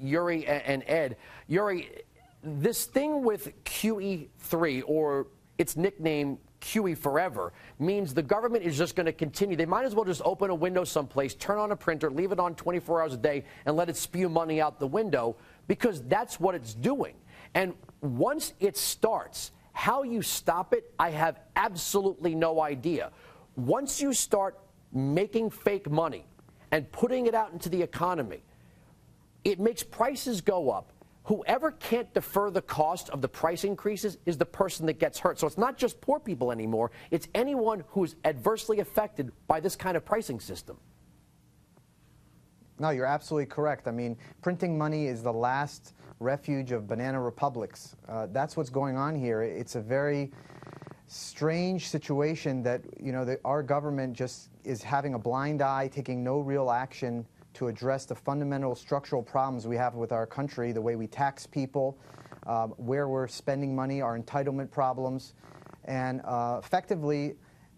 Uri and Ed. Uri, this thing with QE3, or its nickname QE4, means the government is just going to continue. They might as well just open a window someplace, turn on a printer, leave it on 24 hours a day, and let it spew money out the window, because that's what it's doing. And once it starts, how you stop it, I have absolutely no idea. Once you start making fake money and putting it out into the economy, it makes prices go up. Whoever can't defer the cost of the price increases is the person that gets hurt. So it's not just poor people anymore. It's anyone who's adversely affected by this kind of pricing system. No, you're absolutely correct. I mean, printing money is the last refuge of banana republics. That's what's going on here. It's a very strange situation that, you know, our government just is having a blind eye, taking no real action to address the fundamental structural problems we have with our country, the way we tax people, where we're spending money, our entitlement problems. And effectively,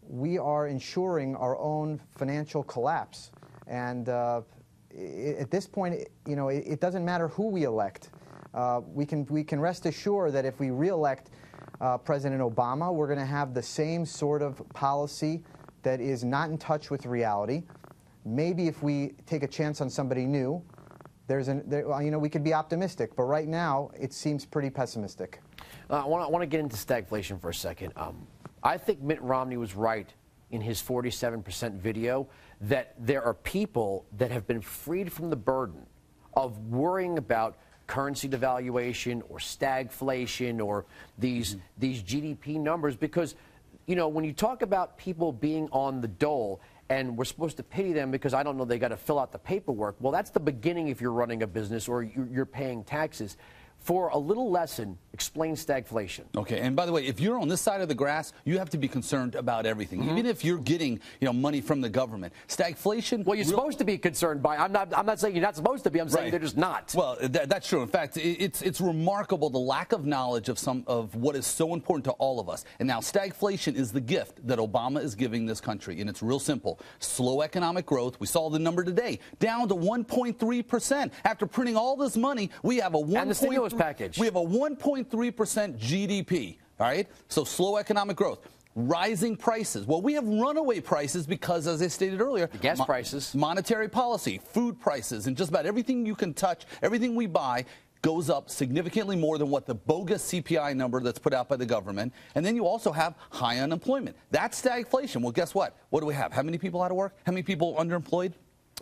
we are ensuring our own financial collapse. And at this point, you know, it doesn't matter who we elect. We can rest assured that if we re-elect President Obama, we're going to have the same sort of policy that is not in touch with reality. Maybe if we take a chance on somebody new, you know, we could be optimistic. But right now, it seems pretty pessimistic. I want to get into stagflation for a second. I think Mitt Romney was right in his 47% video that there are people that have been freed from the burden of worrying about currency devaluation or stagflation or these GDP numbers, because, you know, when you talk about people being on the dole and we're supposed to pity them because, I don't know, they got to fill out the paperwork, well, that's the beginning if you're running a business or you're paying taxes. For a little lesson, explain stagflation. Okay, and by the way, if you're on this side of the grass, you have to be concerned about everything, even if you're getting, you know, money from the government. Stagflation. Well, you're supposed to be concerned by. I'm not saying you're not supposed to be. I'm saying they're just not. Well, that's true. In fact, it's remarkable the lack of knowledge of what is so important to all of us. And now, stagflation is the gift that Obama is giving this country, and it's real simple: slow economic growth. We saw the number today, down to 1.3%. After printing all this money, we have a 1.3% package. We have a 1.3% GDP, all right? So slow economic growth. Rising prices. Well, we have runaway prices because, as I stated earlier, the gas prices, monetary policy, food prices, and just about everything you can touch, everything we buy goes up significantly more than what the bogus CPI number that's put out by the government. And then you also have high unemployment. That's stagflation. Well, guess what? What do we have? How many people out of work? How many people underemployed?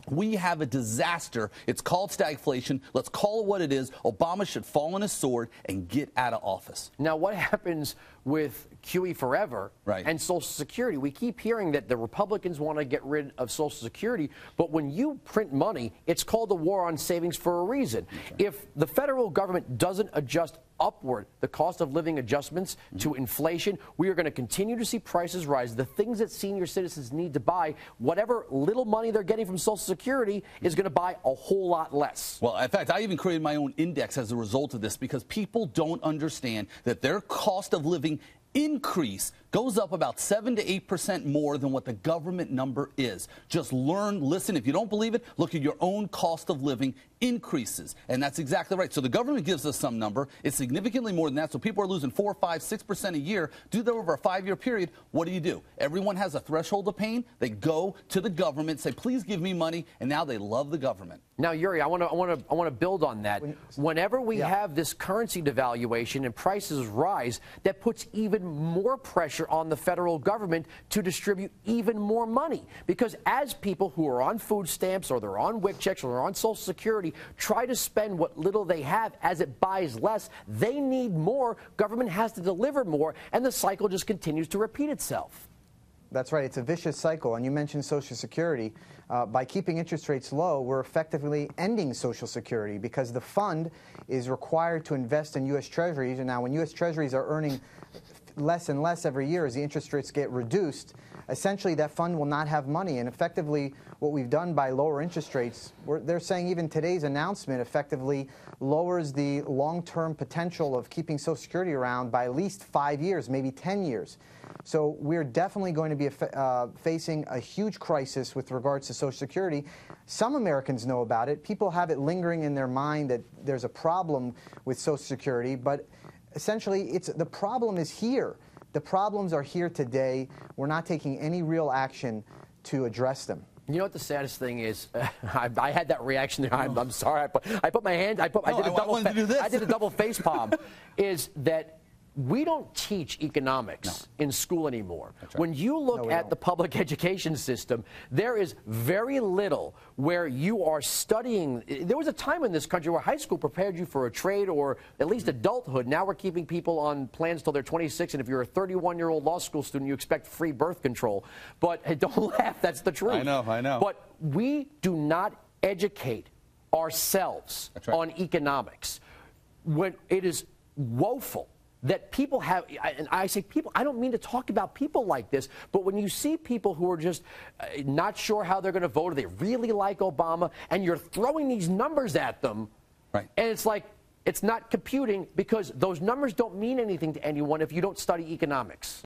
We have a disaster. It's called stagflation. Let's call it what it is. Obama should fall on his sword and get out of office. Now, what happens with QE4 and Social Security? We keep hearing that the Republicans want to get rid of Social Security, but when you print money, it's called a war on savings for a reason. If the federal government doesn't adjust upward the cost of living adjustments to inflation, we are going to continue to see prices rise. The things that senior citizens need to buy, whatever little money they're getting from Social Security, is going to buy a whole lot less. Well, in fact, I even created my own index as a result of this, because people don't understand that their cost of living increase goes up about 7 to 8% more than what the government number is. Just listen. If you don't believe it, look at your own cost of living increases. And that's exactly right. So the government gives us some number. It's significantly more than that. So people are losing 4, 5, 6% a year. Do that over a 5-year period. What do? Everyone has a threshold of pain. They go to the government, say, please give me money. And now they love the government. Now, Uri, I want to build on that. Whenever we have this currency devaluation and prices rise, that puts even more pressure on the federal government to distribute even more money. Because as people who are on food stamps or they're on WIC checks or they're on Social Security try to spend what little they have, as it buys less, they need more. Government has to deliver more, and the cycle just continues to repeat itself. That's right. It's a vicious cycle. And you mentioned Social Security. By keeping interest rates low, we're effectively ending Social Security, because the fund is required to invest in U.S. Treasuries. And now when U.S. Treasuries are earning less and less every year as the interest rates get reduced, essentially that fund will not have money. And effectively, what we've done by lower interest rates, they're saying even today's announcement effectively lowers the long-term potential of keeping Social Security around by at least 5 years, maybe 10 years. So we're definitely going to be facing a huge crisis with regards to Social Security. Some Americans know about it. People have it lingering in their mind that there's a problem with Social Security, but essentially the problem is here. The problems are here today. We're not taking any real action to address them. You know what the saddest thing is? I had that reaction there. I'm sorry. I put my hand. I did a double face palm. Is that we don't teach economics in school anymore. That's right. When you look at the public education system, there is very little where you are studying. There was a time in this country where high school prepared you for a trade or at least adulthood. Now we're keeping people on plans till they're 26, and if you're a 31-year-old law school student, you expect free birth control. But don't laugh, that's the truth. I know. But we do not educate ourselves on economics. When it is woeful that people have, and I say people, I don't mean to talk about people like this, but when you see people who are just not sure how they're going to vote, or they really like Obama, and you're throwing these numbers at them, and it's like, it's not computing because those numbers don't mean anything to anyone if you don't study economics.